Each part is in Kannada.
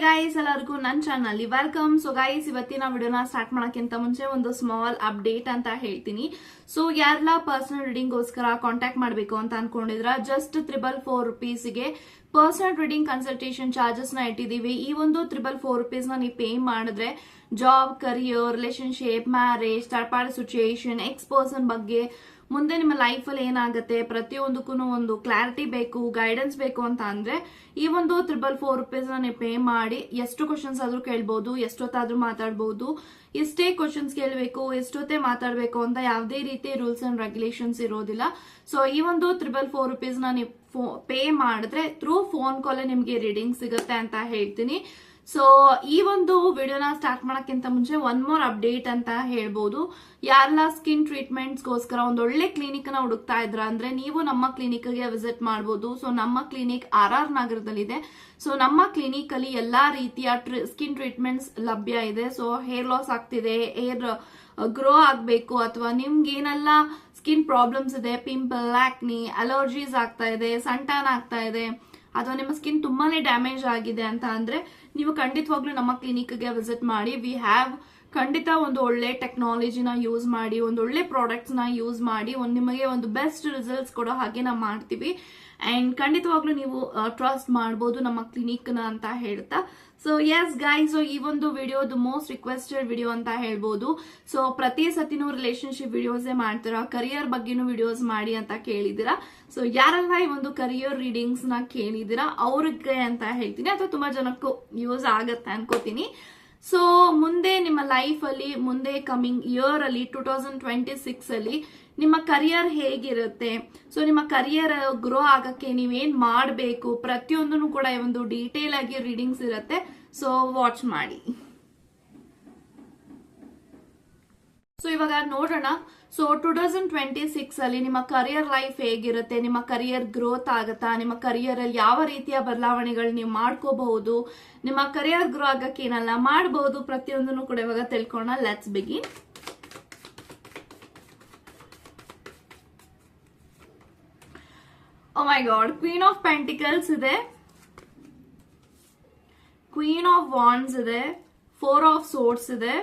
ಗೈಸ್, ಎಲ್ಲರಿಗೂ ನನ್ನ ಚಾನಲ್ ವೆಲ್ಕಮ್. ಸೊ ಗೈಸ್, ಇವತ್ತಿನ ವಿಡಿಯೋನ ಸ್ಟಾರ್ಟ್ ಮಾಡೋಕ್ಕಿಂತ ಮುಂಚೆ ಒಂದು ಸ್ಮಾಲ್ ಅಪ್ಡೇಟ್ ಅಂತ ಹೇಳ್ತೀನಿ. ಸೊ ಯಾರೆಲ್ಲ ಪರ್ಸನಲ್ ರೀಡಿಂಗ್ ಗೋಸ್ಕರ ಕಾಂಟ್ಯಾಕ್ಟ್ ಮಾಡಬೇಕು ಅಂತ ಅನ್ಕೊಂಡಿದ್ರ, just ₹444 personal reading consultation charges ನ ಇಟ್ಟಿದೀವಿ. ಈ ಒಂದು ₹444 ನೀವು ಪೇ ಮಾಡಿದ್ರೆ job, career, relationship, marriage, third party situation, ex person ಬಗ್ಗೆ ಮುಂದೆ ನಿಮ್ಮ ಲೈಫ್ ಅಲ್ಲಿ ಏನಾಗುತ್ತೆ ಪ್ರತಿಯೊಂದಕ್ಕೂ ಒಂದು ಕ್ಲಾರಿಟಿ ಬೇಕು, ಗೈಡೆನ್ಸ್ ಬೇಕು ಅಂತ ಅಂದ್ರೆ ಈ ಒಂದು ₹444 ನೀವು ಪೇ ಮಾಡಿ ಎಷ್ಟು ಕ್ವಶನ್ಸ್ ಆದ್ರೂ ಕೇಳ್ಬಹುದು, ಎಷ್ಟೊತ್ತಾದ್ರೂ ಮಾತಾಡ್ಬಹುದು. ಎಷ್ಟೇ ಕ್ವಶನ್ಸ್ ಕೇಳಬೇಕು, ಎಷ್ಟೊತ್ತೇ ಮಾತಾಡ್ಬೇಕು ಅಂತ ಯಾವುದೇ ರೀತಿ ರೂಲ್ಸ್ ಅಂಡ್ ರೆಗ್ಯುಲೇಷನ್ಸ್ ಇರೋದಿಲ್ಲ. ಸೊ ಈ ಒಂದು ₹444 ನೀವು ಪೇ ಮಾಡಿದ್ರೆ ಥ್ರೂ ಫೋನ್ ಕಾಲ್ ನಿಮ್ಗೆ ರೀಡಿಂಗ್ ಸಿಗುತ್ತೆ ಅಂತ ಹೇಳ್ತೀನಿ. ಸೊ ಈ ಒಂದು ವಿಡಿಯೋನ ಸ್ಟಾರ್ಟ್ ಮಾಡೋಕ್ಕಿಂತ ಮುಂಚೆ ಒನ್ ಮೋರ್ ಅಪ್ಡೇಟ್ ಅಂತ ಹೇಳ್ಬೋದು. ಯಾರೆಲ್ಲ ಸ್ಕಿನ್ ಟ್ರೀಟ್ಮೆಂಟ್ಸ್ ಗೋಸ್ಕರ ಒಂದೊಳ್ಳೆ ಕ್ಲಿನಿಕ್ ನ ಹುಡುಕ್ತಾ ಇದ್ರ ಅಂದ್ರೆ ನೀವು ನಮ್ಮ ಕ್ಲಿನಿಕ್ ಗೆ ವಿಸಿಟ್ ಮಾಡಬಹುದು. ಸೊ ನಮ್ಮ ಕ್ಲಿನಿಕ್ RR ನಗರದಲ್ಲಿದೆ. ಸೊ ನಮ್ಮ ಕ್ಲಿನಿಕ್ ಅಲ್ಲಿ ಎಲ್ಲಾ ರೀತಿಯ ಸ್ಕಿನ್ ಟ್ರೀಟ್ಮೆಂಟ್ಸ್ ಲಭ್ಯ ಇದೆ. ಸೊ ಹೇರ್ ಲಾಸ್ ಆಗ್ತಿದೆ, ಹೇರ್ ಗ್ರೋ ಆಗ್ಬೇಕು, ಅಥವಾ ನಿಮ್ಗೆ ಏನೆಲ್ಲ ಸ್ಕಿನ್ ಪ್ರಾಬ್ಲಮ್ಸ್ ಇದೆ, ಪಿಂಪಲ್, ಆಕ್ನಿ, ಅಲರ್ಜೀಸ್ ಆಗ್ತಾ ಇದೆ, ಸನ್ಟಾನ್ ಆಗ್ತಾ ಇದೆ, ಅಥವಾ ನಿಮ್ಮ ಸ್ಕಿನ್ ತುಂಬಾನೇ ಡ್ಯಾಮೇಜ್ ಆಗಿದೆ ಅಂತ ಅಂದ್ರೆ ನೀವು ಖಂಡಿತವಾಗ್ಲೂ ನಮ್ಮ ಕ್ಲಿನಿಕ್ ಗೆ ವಿಸಿಟ್ ಮಾಡಿ. ವಿ ಹ್ಯಾವ್ ಖಂಡಿತ ಒಂದು ಒಳ್ಳೆ ಟೆಕ್ನಾಲಜಿನ ಯೂಸ್ ಮಾಡಿ, ಒಂದು ಒಳ್ಳೆ ಪ್ರಾಡಕ್ಟ್ಸ್ ನ ಯೂಸ್ ಮಾಡಿ ನಿಮಗೆ ಒಂದು ಬೆಸ್ಟ್ ರಿಸಲ್ಟ್ಸ್ ಕೊಡೋ ಹಾಗೆ ನಾವು ಮಾಡ್ತೀವಿ. ಅಂಡ್ ಖಂಡಿತವಾಗ್ಲೂ ನೀವು ಟ್ರಸ್ಟ್ ಮಾಡಬಹುದು ನಮ್ಮ ಕ್ಲಿನಿಕ್ ನ ಅಂತ ಹೇಳ್ತಾ. ಸೊ ಎಸ್ ಗೈಸ್, ಈ ಒಂದು ವಿಡಿಯೋ ಮೋಸ್ಟ್ ರಿಕ್ವೆಸ್ಟೆಡ್ ವಿಡಿಯೋ ಅಂತ ಹೇಳ್ಬೋದು. ಸೊ ಪ್ರತಿ ಸತಿನೂ ರಿಲೇಶನ್ಶಿಪ್ ವಿಡಿಯೋಸ್ ಮಾಡ್ತೀರಾ, ಕರಿಯರ್ ಬಗ್ಗೆನೂ ವಿಡಿಯೋಸ್ ಮಾಡಿ ಅಂತ ಕೇಳಿದಿರಾ. ಸೊ ಯಾರೆಲ್ಲ ಈ ಒಂದು ಕರಿಯರ್ ರೀಡಿಂಗ್ಸ್ ನ ಕೇಳಿದಿರಾ ಅವ್ರಿಗೆ ಅಂತ ಹೇಳ್ತೀನಿ, ಅಥವಾ ತುಂಬಾ ಜನಕ್ಕೂ ಯೂಸ್ ಆಗತ್ತೆ ಅನ್ಕೋತೀನಿ. ಸೊ ಮುಂದೆ ನಿಮ್ಮ ಲೈಫ್ ಅಲ್ಲಿ, ಮುಂದೆ ಕಮಿಂಗ್ ಇಯರ್ ಅಲ್ಲಿ 2026 ಅಲ್ಲಿ ನಿಮ್ಮ ಕರಿಯರ್ ಹೇಗಿರುತ್ತೆ, ಸೊ ನಿಮ್ಮ ಕರಿಯರ್ ಗ್ರೋ ಆಗಕ್ಕೆ ನೀವೇನ್ ಮಾಡಬೇಕು ಪ್ರತಿಯೊಂದನ್ನು ಕೂಡ ಒಂದು ಡೀಟೇಲ್ ಆಗಿ ರೀಡಿಂಗ್ಸ್ ಇರುತ್ತೆ. ಸೊ ವಾಚ್ ಮಾಡಿ. ಸೊ ಇವಾಗ ನೋಡೋಣ. ಸೊ 2026 ಅಲ್ಲಿ ನಿಮ್ಮ ಕರಿಯರ್ ಲೈಫ್ ಹೇಗಿರುತ್ತೆ, ನಿಮ್ಮ ಕರಿಯರ್ ಗ್ರೋತ್ ಆಗತ್ತಾ, ನಿಮ್ಮ ಕರಿಯರ್ ಅಲ್ಲಿ ಯಾವ ರೀತಿಯ ಬದಲಾವಣೆಗಳು ನೀವು ಮಾಡ್ಕೋಬಹುದು, ನಿಮ್ಮ ಕರಿಯರ್ ಗ್ರೋ ಆಗಕ್ಕೆ ಏನೆಲ್ಲ ಮಾಡಬಹುದು, ಪ್ರತಿಯೊಂದನ್ನು ಕೂಡ ಇವಾಗ ತಿಳ್ಕೊಳ್ಳೋಣ. Let's begin. Oh my god, queen of pentacles ಇದೆ, ಕ್ವೀನ್ ಆಫ್ ವಾಂಡ್ಸ್ ಇದೆ, 4 ಆಫ್ ಸೋರ್ಡ್ಸ್ ಇದೆ,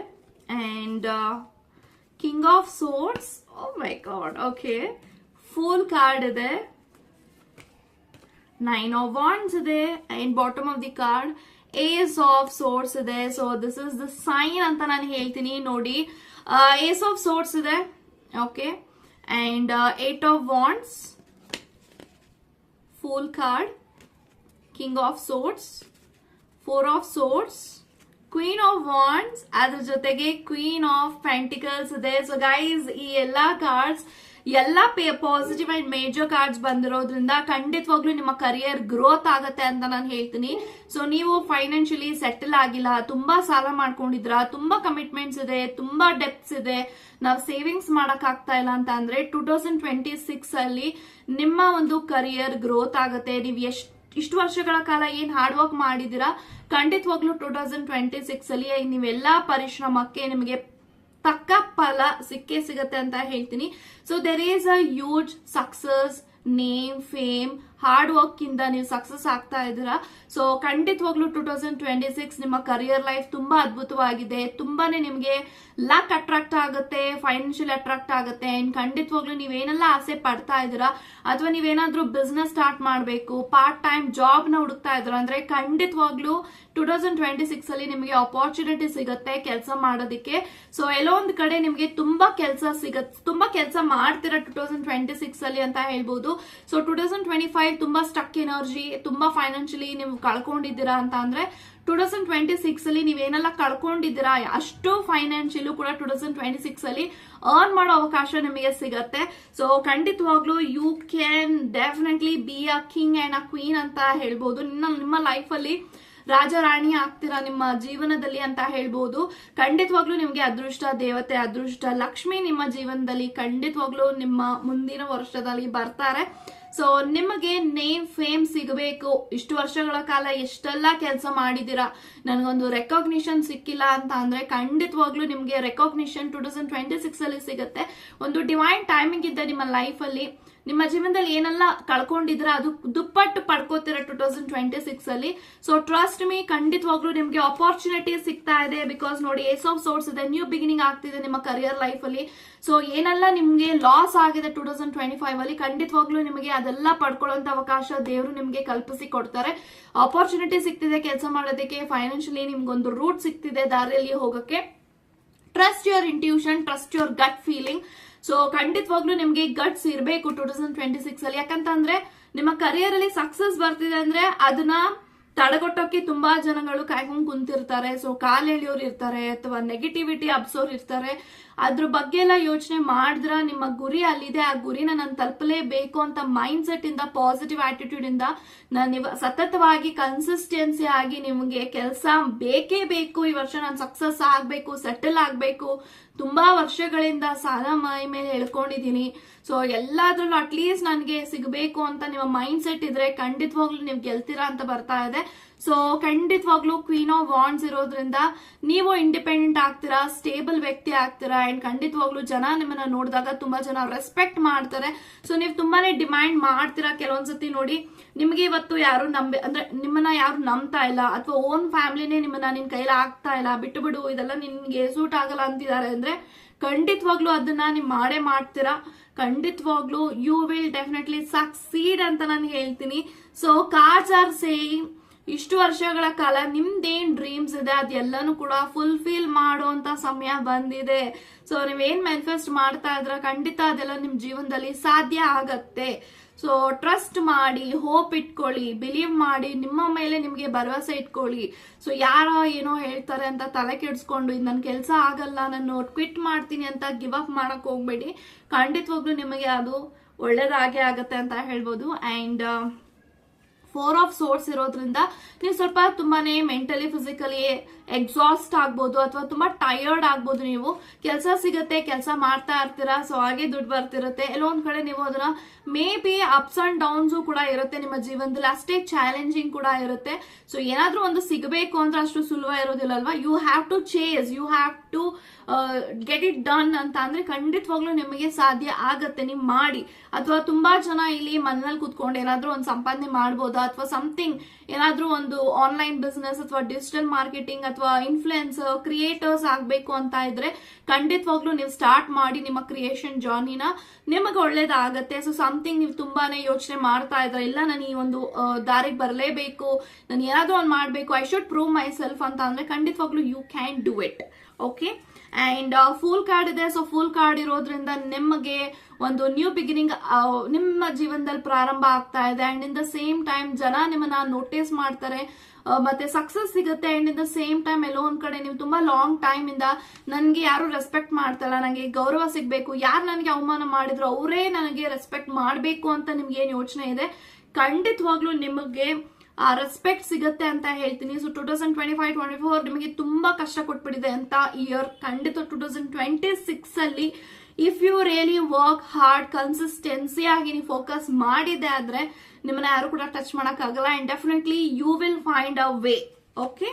and king of swords. Oh my god, okay. Fool card ಇದೆ, 9 ಆಫ್ ವಾಂಡ್ಸ್ ಇದೆ, and bottom of the card ace of swords ಇದೆ. So this is the sign ಅಂತ ನಾನು ಹೇಳ್ತೀನಿ ನೋಡಿ. ಏಸ್ ಆಫ್ ಸೋರ್ಡ್ಸ್ ಇದೆ, okay, and 8 of wands, fool card, king of swords, 4 of ಸೋರ್ಡ್ಸ್, queen of wands, ಅದ್ರ ಜೊತೆಗೆ ಕ್ವೀನ್ ಆಫ್ ಪೆಂಟಿಕಲ್ಸ್ ಇದೆ. ಸೊ ಗೈಸ್, ಈ ಎಲ್ಲಾ ಕಾರ್ಡ್ಸ್ ಎಲ್ಲ ಪಾಸಿಟಿವ್ ಅಂಡ್ ಮೇಜರ್ ಕಾರ್ಡ್ಸ್ ಬಂದಿರೋದ್ರಿಂದ ಖಂಡಿತವಾಗ್ಲೂ ನಿಮ್ಮ ಕರಿಯರ್ ಗ್ರೋತ್ ಆಗತ್ತೆ ಅಂತ ನಾನು ಹೇಳ್ತೀನಿ. ಸೊ ನೀವು ಫೈನಾನ್ಷಿಯಲಿ ಸೆಟಲ್ ಆಗಿಲ್ಲ, ತುಂಬಾ ಸಾಲ ಮಾಡ್ಕೊಂಡಿದ್ರ, ತುಂಬಾ ಕಮಿಟ್ಮೆಂಟ್ಸ್ ಇದೆ, ತುಂಬಾ ಡೆಪ್ಸ್ ಇದೆ, ನಾವು ಸೇವಿಂಗ್ಸ್ ಮಾಡಕ್ ಆಗ್ತಾ ಇಲ್ಲ ಅಂತ ಅಂದ್ರೆ 2026 ಅಲ್ಲಿ ನಿಮ್ಮ ಒಂದು ಕರಿಯರ್ ಗ್ರೋತ್ ಆಗತ್ತೆ. ನೀವು ಇಷ್ಟು ವರ್ಷಗಳ ಕಾಲ ಏನ್ ಹಾರ್ಡ್ ವರ್ಕ್ ಮಾಡಿದಿರಾ ಖಂಡಿತವಾಗ್ಲೂ 2026 ಅಲ್ಲಿ ನೀವೆಲ್ಲಾ ಪರಿಶ್ರಮಕ್ಕೆ ನಿಮಗೆ ತಕ್ಕ ಫಲ ಸಿಕ್ಕೇ ಸಿಗತ್ತೆ ಅಂತ ಹೇಳ್ತೀನಿ. So there is a huge success, name, fame, hard work ಇಂದ ನೀವು ಸಕ್ಸಸ್ ಆಗ್ತಾ ಇದ್ದೀರಾ. ಸೊ ಖಂಡಿತವಾಗ್ಲೂ 2026 ನಿಮ್ಮ ಕರಿಯರ್ ಲೈಫ್ ತುಂಬಾ ಅದ್ಭುತವಾಗಿದೆ. ತುಂಬಾನೇ ನಿಮ್ಗೆ ಲಕ್ ಅಟ್ರಾಕ್ಟ್ ಆಗುತ್ತೆ, ಫೈನಾನ್ಷಿಯಲ್ ಅಟ್ರಾಕ್ಟ್ ಆಗುತ್ತೆ. ಅಂಡ್ ಖಂಡಿತವಾಗ್ಲೂ ನೀವೇನೆಲ್ಲ ಆಸೆ ಪಡ್ತಾ ಇದ್ದೀರಾ, ಅಥವಾ ನೀವೇನಾದ್ರೂ ಬಿಸ್ನೆಸ್ ಸ್ಟಾರ್ಟ್ ಮಾಡಬೇಕು, ಪಾರ್ಟ್ ಟೈಮ್ ಜಾಬ್ ನ ಹುಡುಕ್ತಾ ಇದ್ದೀರಾ ಅಂದ್ರೆ ಖಂಡಿತವಾಗ್ಲೂ 2026 ಅಲ್ಲಿ ನಿಮಗೆ ಅಪಾರ್ಚುನಿಟಿ ಸಿಗುತ್ತೆ ಕೆಲಸ ಮಾಡೋದಕ್ಕೆ. ಸೊ ಎಲ್ಲೋ ಒಂದ್ ಕಡೆ ನಿಮ್ಗೆ ತುಂಬಾ ಕೆಲಸ ಸಿಗತ್ತೆ, ತುಂಬಾ ಕೆಲಸ ಮಾಡ್ತೀರಾ 2026 ಅಲ್ಲಿ ಅಂತ ಹೇಳ್ಬೋದು. ಸೊ 2025 ತುಂಬಾ ಸ್ಟಕ್ ಎನರ್ಜಿ, ತುಂಬಾ ಫೈನಾನ್ಷಿಯಲಿ ನೀವು ಕಳ್ಕೊಂಡಿದ್ದೀರಾ ಅಂತ ಅಂದ್ರೆ 2026 ಅಲ್ಲಿ ನೀವೇನೆಲ್ಲ ಕಳ್ಕೊಂಡಿದ್ದೀರಾ ಅಷ್ಟು ಫೈನಾನ್ಷಿಯಲು ಕೂಡ 2026 ಅಲ್ಲಿ ಅರ್ನ್ ಮಾಡೋ ಅವಕಾಶ ನಿಮಗೆ ಸಿಗತ್ತೆ. ಸೊ ಖಂಡಿತವಾಗ್ಲೂ you can definitely be a king and a queen ಅಂತ ಹೇಳ್ಬೋದು. ನಿಮ್ಮ ಲೈಫ್ ಅಲ್ಲಿ ರಾಜ ರಾಣಿ ಆಗ್ತೀರಾ ನಿಮ್ಮ ಜೀವನದಲ್ಲಿ ಅಂತ ಹೇಳ್ಬೋದು. ಖಂಡಿತವಾಗ್ಲೂ ನಿಮ್ಗೆ ಅದೃಷ್ಟ ದೇವತೆ, ಅದೃಷ್ಟ ಲಕ್ಷ್ಮಿ ನಿಮ್ಮ ಜೀವನದಲ್ಲಿ ಖಂಡಿತವಾಗ್ಲೂ ನಿಮ್ಮ ಮುಂದಿನ ವರ್ಷದಲ್ಲಿ ಬರ್ತಾರೆ. ಸೊ ನಿಮಗೆ ನೇಮ್, ಫೇಮ್ ಸಿಗಬೇಕು. ಇಷ್ಟು ವರ್ಷಗಳ ಕಾಲ ಎಷ್ಟೆಲ್ಲ ಕೆಲಸ ಮಾಡಿದೀರಾ, ನನಗೊಂದು ರೆಕಾಗ್ನಿಷನ್ ಸಿಕ್ಕಿಲ್ಲ ಅಂತ ಅಂದ್ರೆ ಖಂಡಿತವಾಗ್ಲೂ ನಿಮ್ಗೆ ರೆಕಾಗ್ನಿಷನ್ 2026 ಅಲ್ಲಿ ಸಿಗುತ್ತೆ. ಒಂದು ಡಿವೈನ್ ಟೈಮಿಂಗ್ ಇದ್ದ ನಿಮ್ಮ ಲೈಫ್ ಅಲ್ಲಿ ನಿಮ್ಮ ಜೀವನದಲ್ಲಿ ಏನೆಲ್ಲ ಕಳ್ಕೊಂಡಿದ್ರೆ ಅದು ದುಪ್ಪಟ್ಟು ಪಡ್ಕೋತೀರ 2026 ಅಲ್ಲಿ. ಸೊ ಟ್ರಸ್ಟ್ ಮೀ, ಖಂಡಿತವಾಗ್ಲೂ ನಿಮ್ಗೆ ಆಪರ್ಚುನಿಟಿ ಸಿಗ್ತಾ ಇದೆ. ಬಿಕಾಸ್ ನೋಡಿ, ಏಸ್ ಆಫ್ ಸೋರ್ಸ್ ಇದೆ, ನ್ಯೂ ಬಿಗಿನಿಂಗ್ ಆಗ್ತಿದೆ ನಿಮ್ಮ ಕರಿಯರ್ ಲೈಫ್ ಅಲ್ಲಿ. ಸೊ ಏನೆಲ್ಲ ನಿಮ್ಗೆ ಲಾಸ್ ಆಗಿದೆ 2025 ಅಲ್ಲಿ, ಖಂಡಿತವಾಗ್ಲೂ ನಿಮಗೆ ಅದೆಲ್ಲ ಪಡ್ಕೊಳ್ಳುವಂತ ಅವಕಾಶ ದೇವರು ನಿಮ್ಗೆ ಕಲ್ಪಿಸಿ ಕೊಡ್ತಾರೆ. ಆಪರ್ಚುನಿಟಿ ಸಿಗ್ತಿದೆ ಕೆಲಸ ಮಾಡೋದಕ್ಕೆ, ಫೈನಾನ್ಷಿಯಲಿ ನಿಮ್ಗೊಂದು ರೂಟ್ ಸಿಗ್ತಿದೆ ದಾರಿಯಲ್ಲಿ ಹೋಗಕ್ಕೆ. Trust your intuition, trust your gut feeling. So ಖಂಡಿತವಾಗ್ಲೂ ನಿಮ್ಗೆ ಗಟ್ಸ್ ಇರಬೇಕು 2026 ಅಲ್ಲಿ. ಯಾಕಂತಂದ್ರೆ ನಿಮ್ಮ ಕರಿಯರ್ ಅಲ್ಲಿ ಸಕ್ಸಸ್ ಬರ್ತಿದೆ ಅಂದ್ರೆ ಅದನ್ನ ತಡೆಗಟ್ಟೋಕೆ ತುಂಬಾ ಜನಗಳು ಕಾಯ್ಕೊಂಡು ಕುಂತಿರ್ತಾರೆ. ಸೊ ಕಾಲ್ ಎಳೆಯೋರು ಇರ್ತಾರೆ, ಅಥವಾ ನೆಗೆಟಿವಿಟಿ ಅಬ್ಸೋರ್ ಇರ್ತಾರೆ. ಅದ್ರ ಬಗ್ಗೆ ಎಲ್ಲ ಯೋಚನೆ ಮಾಡಿದ್ರ ನಿಮ್ಮ ಗುರಿ ಅಲ್ಲಿದೆ, ಆ ಗುರಿನ ನಾನು ತಲುಪಲೇಬೇಕು ಅಂತ ಮೈಂಡ್ ಸೆಟ್ ಇಂದ, ಪಾಸಿಟಿವ್ ಆಟಿಟ್ಯೂಡ್ ಇಂದ ನೀವು ಸತತವಾಗಿ ಕನ್ಸಿಸ್ಟೆನ್ಸಿ ಆಗಿ ನಿಮಗೆ ಕೆಲಸ ಬೇಕೇ ಬೇಕು. ಈ ವರ್ಷ ನಾನು ಸಕ್ಸಸ್ ಆಗ್ಬೇಕು, ಸೆಟಲ್ ಆಗ್ಬೇಕು, ತುಂಬಾ ವರ್ಷಗಳಿಂದ ಸಾಲ ಮೈ ಮೇಲೆ ಎಳ್ಕೊಂಡಿದೀನಿ, ಸೊ ಎಲ್ಲಾದ್ರಲ್ಲೂ ಅಟ್ಲೀಸ್ಟ್ ನನಗೆ ಸಿಗಬೇಕು ಅಂತ ನಿಮ್ಮ ಮೈಂಡ್ ಸೆಟ್ ಇದ್ರೆ ಖಂಡಿತವಾಗ್ಲೂ ನೀವು ಗೆಲ್ತೀರಾ ಅಂತ ಬರ್ತಾ ಇದೆ. ಸೊ ಖಂಡಿತವಾಗ್ಲೂ ಕ್ವೀನ್ ಆಫ್ ವಾಂಡ್ಸ್ ಇರೋದ್ರಿಂದ ನೀವು ಇಂಡಿಪೆಂಡೆಂಟ್ ಆಗ್ತೀರಾ, ಸ್ಟೇಬಲ್ ವ್ಯಕ್ತಿ ಆಗ್ತೀರಾ. ಅಂಡ್ ಖಂಡಿತವಾಗ್ಲೂ ಜನ ನಿಮ್ಮನ್ನ ನೋಡಿದಾಗ ತುಂಬಾ ಜನ ರೆಸ್ಪೆಕ್ಟ್ ಮಾಡ್ತಾರೆ. ಸೊ ನೀವು ತುಂಬಾನೇ ಡಿಮ್ಯಾಂಡ್ ಮಾಡ್ತೀರಾ. ಕೆಲವೊಂದ್ಸತಿ ನೋಡಿ, ನಿಮ್ಗೆ ಇವತ್ತು ಯಾರು ಅಂದ್ರೆ ನಿಮ್ಮನ್ನ ಯಾರು ನಂಬ್ತಾ ಇಲ್ಲ, ಅಥವಾ ಓನ್ ಫ್ಯಾಮಿಲಿನೇ ನಿಮ್ಮನ್ನ ನಿನ್ ಕೈಲಿ ಆಗ್ತಾ ಇಲ್ಲ, ಬಿಟ್ಟು ಬಿಡು ಇದೆಲ್ಲ ನಿನ್ಗೆ ಸೂಟ್ ಆಗಲ್ಲ ಅಂತಿದ್ದಾರೆ ಅಂದ್ರೆ ಖಂಡಿತವಾಗ್ಲೂ ಅದನ್ನ ನೀವು ಮಾಡೇ ಮಾಡ್ತೀರಾ. ಖಂಡಿತವಾಗ್ಲೂ ಯು ವಿಲ್ ಡೆಫಿನೆಟ್ಲಿ ಸಕ್ಸೀಡ್ ಅಂತ ನಾನು ಹೇಳ್ತೀನಿ. ಸೊ ಕಾರ್ಡ್ಸ್ ಆರ್ ಸೇಯಿಂಗ್ ಇಷ್ಟು ವರ್ಷಗಳ ಕಾಲ ನಿಮ್ದೇನ್ ಡ್ರೀಮ್ಸ್ ಇದೆ ಅದೆಲ್ಲಾನು ಕೂಡ ಫುಲ್ಫಿಲ್ ಮಾಡುವಂತ ಸಮಯ ಬಂದಿದೆ. ಸೊ ನೀವೇನ್ ಮ್ಯಾನಿಫೆಸ್ಟ್ ಮಾಡ್ತಾ ಇದ್ರ ಖಂಡಿತ ಅದೆಲ್ಲ ನಿಮ್ ಜೀವನದಲ್ಲಿ ಸಾಧ್ಯ ಆಗತ್ತೆ. ಸೊ ಟ್ರಸ್ಟ್ ಮಾಡಿ, ಹೋಪ್ ಇಟ್ಕೊಳ್ಳಿ, ಬಿಲೀವ್ ಮಾಡಿ, ನಿಮ್ಮ ಮೇಲೆ ನಿಮ್ಗೆ ಭರವಸೆ ಇಟ್ಕೊಳ್ಳಿ. ಸೊ ಯಾರ ಏನೋ ಹೇಳ್ತಾರೆ ಅಂತ ತಲೆ ಕೆಡಿಸ್ಕೊಂಡು ಇದು ನನ್ ಕೆಲಸ ಆಗಲ್ಲ, ನಾನು ಕ್ವಿಟ್ ಮಾಡ್ತೀನಿ ಅಂತ ಗಿವ್ ಅಪ್ ಮಾಡಕ್ ಹೋಗ್ಬೇಡಿ. ಖಂಡಿತವಾಗ್ಲೂ ನಿಮಗೆ ಅದು ಒಳ್ಳೇದಾಗೆ ಆಗತ್ತೆ ಅಂತ ಹೇಳ್ಬೋದು. ಅಂಡ್ 4 ಆಫ್ ಸೋರ್ಸ್ ಇರೋದ್ರಿಂದ ನೀವು ಸ್ವಲ್ಪ ತುಂಬಾನೇ ಮೆಂಟಲಿ, ಫಿಸಿಕಲಿ ಎಕ್ಸಾಸ್ಟ್ ಆಗ್ಬೋದು, ಅಥವಾ ತುಂಬಾ ಟಯರ್ಡ್ ಆಗ್ಬೋದು. ನೀವು ಕೆಲಸ ಸಿಗತ್ತೆ, ಕೆಲಸ ಮಾಡ್ತಾ ಇರ್ತೀರಾ, ಸೊ ಹಾಗೆ ದುಡ್ಡು ಬರ್ತಿರುತ್ತೆ. ಎಲ್ಲೋ ಒಂದ್ ಕಡೆ ನೀವು ಅದನ್ನ may be ups and downs ಕೂಡ ಇರುತ್ತೆ ನಿಮ್ಮ ಜೀವನದಲ್ಲಿ, ಅಷ್ಟೇ ಚಾಲೆಂಜಿಂಗ್ ಕೂಡ ಇರುತ್ತೆ. ಸೊ ಏನಾದ್ರೂ ಒಂದು ಸಿಗಬೇಕು ಅಂದ್ರೆ ಅಷ್ಟು ಸುಲಭ ಇರೋದಿಲ್ಲ ಅಲ್ವಾ. You have to chase, you have to get it done ಅಂತ ಅಂದ್ರೆ ಖಂಡಿತವಾಗ್ಲೂ ನಿಮಗೆ ಸಾಧ್ಯ ಆಗತ್ತೆ, ನೀವು ಮಾಡಿ. ಅಥವಾ ತುಂಬಾ ಜನ ಇಲ್ಲಿ ಮನೇಲಿ ಕುತ್ಕೊಂಡು ಏನಾದ್ರೂ ಒಂದು ಸಂಪಾದನೆ ಮಾಡ್ಬೋದಾ, ಅಥವಾ ಸಮಥಿಂಗ್ ಏನಾದ್ರೂ ಒಂದು ಆನ್ಲೈನ್ ಬಿಸ್ನೆಸ್ ಅಥವಾ ಡಿಜಿಟಲ್ ಮಾರ್ಕೆಟಿಂಗ್ ಅಥವಾ ಇನ್ಫ್ಲುಯೆನ್ಸರ್, ಕ್ರಿಯೇಟರ್ಸ್ ಆಗ್ಬೇಕು ಅಂತ ಇದ್ರೆ ಖಂಡಿತವಾಗ್ಲೂ ನೀವು ಸ್ಟಾರ್ಟ್ ಮಾಡಿ ನಿಮ್ಮ ಕ್ರಿಯೇಷನ್ ಜರ್ನಿನ, ನಿಮಗೆ ಒಳ್ಳೇದಾಗತ್ತೆ. ಸೊ ಸಮಥಿಂಗ್ ನೀವು ತುಂಬಾನೇ ಯೋಚನೆ ಮಾಡ್ತಾ ಇದ್ರೆ, ಇಲ್ಲ ನಾನು ಈ ಒಂದು ದಾರಿಗೆ ಬರಲೇಬೇಕು, ನಾನು ಏನಾದ್ರೂ ಒಂದು ಮಾಡ್ಬೇಕು, I should prove myself ಅಂತ ಅಂದ್ರೆ ಖಂಡಿತವಾಗ್ಲೂ you can do it. Okay. And fool card ಇದೆ. ಸೊ ಫುಲ್ ಕಾರ್ಡ್ ಇರೋದ್ರಿಂದ ನಿಮಗೆ ಒಂದು ನ್ಯೂ ಬಿಗಿನಿಂಗ್ ನಿಮ್ಮ ಜೀವನದಲ್ಲಿ ಪ್ರಾರಂಭ ಆಗ್ತಾ ಇದೆ. And in the same time ಜನ ನಿಮ್ಮನ್ನ ನೋಟಿಸ್ ಮಾಡ್ತಾರೆ, ಮತ್ತೆ ಸಕ್ಸಸ್ ಸಿಗುತ್ತೆ. And in the same time ಎಲ್ಲೋ ಒಂದ್ ಕಡೆ ನೀವು ತುಂಬಾ ಲಾಂಗ್ ಟೈಮ್ ಇಂದ ನನ್ಗೆ ಯಾರು ರೆಸ್ಪೆಕ್ಟ್ ಮಾಡ್ತಾರಲ್ಲ, ನನಗೆ ಗೌರವ ಸಿಗ್ಬೇಕು, ಯಾರು ನನಗೆ ಅವಮಾನ ಮಾಡಿದ್ರು ಅವರೇ ನನಗೆ ರೆಸ್ಪೆಕ್ಟ್ ಮಾಡ್ಬೇಕು ಅಂತ ನಿಮ್ಗೆ ಏನ್ ಯೋಚನೆ ಇದೆ, ಖಂಡಿತವಾಗ್ಲೂ ನಿಮಗೆ ಆ ರೆಸ್ಪೆಕ್ಟ್ ಸಿಗುತ್ತೆ ಅಂತ ಹೇಳ್ತೀನಿ. ಸೊ 2025-24 ನಿಮಗೆ ತುಂಬಾ ಕಷ್ಟ ಕೊಟ್ಬಿಟ್ಟಿದೆ ಅಂತ ಇಯರ್. ಖಂಡಿತ 2026 ಅಲ್ಲಿ if you really work hard, consistency ಆಗಿ ನೀವು ಫೋಕಸ್ ಮಾಡಿದೆ ಆದ್ರೆ ನಿಮ್ಮನ್ನ ಯಾರು ಕೂಡ ಟಚ್ ಮಾಡಕ್ ಆಗಲ್ಲ. And definitely you will find a way. Okay.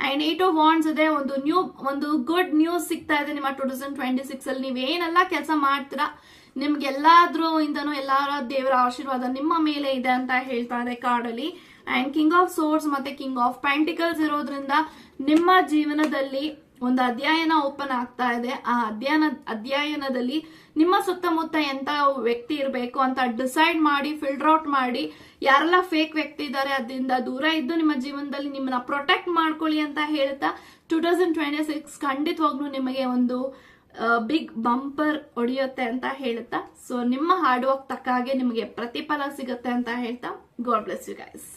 And 8 of wands ಇದೆ. ಒಂದು ಗುಡ್ ನ್ಯೂಸ್ ಸಿಗ್ತಾ ಇದೆ ನಿಮ್ಮ 2026 ಅಲ್ಲಿ. ನೀವೇನೆಲ್ಲ ಕೆಲಸ ಮಾಡ್ತೀರಾ ನಿಮ್ಗೆಲ್ಲಾದ್ರೂ ಇಂದನೂ ಎಲ್ಲಾರ ದೇವರ ಆಶೀರ್ವಾದ ನಿಮ್ಮ ಮೇಲೆ ಇದೆ ಅಂತ ಹೇಳ್ತಾ ಇದೆ ಕಾರ್ಡ್ ಅಲ್ಲಿ. ಅಂಡ್ ಕಿಂಗ್ ಆಫ್ ಸೋರ್ಸ್ ಮತ್ತೆ ಕಿಂಗ್ ಆಫ್ ಪೆಂಟಿಕಲ್ಸ್ ಇರೋದ್ರಿಂದ ನಿಮ್ಮ ಜೀವನದಲ್ಲಿ ಒಂದು ಅಧ್ಯಯನ ಓಪನ್ ಆಗ್ತಾ ಇದೆ. ಆ ಅಧ್ಯಯನದಲ್ಲಿ ನಿಮ್ಮ ಸುತ್ತಮುತ್ತ ಎಂತ ವ್ಯಕ್ತಿ ಇರಬೇಕು ಅಂತ ಡಿಸೈಡ್ ಮಾಡಿ, ಫಿಲ್ಟರ್ ಔಟ್ ಮಾಡಿ, ಯಾರೆಲ್ಲ ಫೇಕ್ ವ್ಯಕ್ತಿ ಇದ್ದಾರೆ ಅದರಿಂದ ದೂರ ಇದ್ದು ನಿಮ್ಮ ಜೀವನದಲ್ಲಿ ನಿಮ್ಮನ್ನ ಪ್ರೊಟೆಕ್ಟ್ ಮಾಡ್ಕೊಳ್ಳಿ ಅಂತ ಹೇಳ್ತಾ 2026 ಖಂಡಿತವಾಗ್ಲೂ ನಿಮಗೆ ಒಂದು ಬಿಗ್ ಬಂಪರ್ ಹೊಡೆಯುತ್ತೆ ಅಂತ ಹೇಳ್ತಾ, ಸೊ ನಿಮ್ಮ ಹಾರ್ಡ್ ವರ್ಕ್ ತಕ್ಕ ಹಾಗೆ ನಿಮಗೆ ಪ್ರತಿಫಲ ಸಿಗುತ್ತೆ ಅಂತ ಹೇಳ್ತಾ, ಗಾಡ್ ಬ್ಲೆಸ್ ಯು ಗೈಸ್.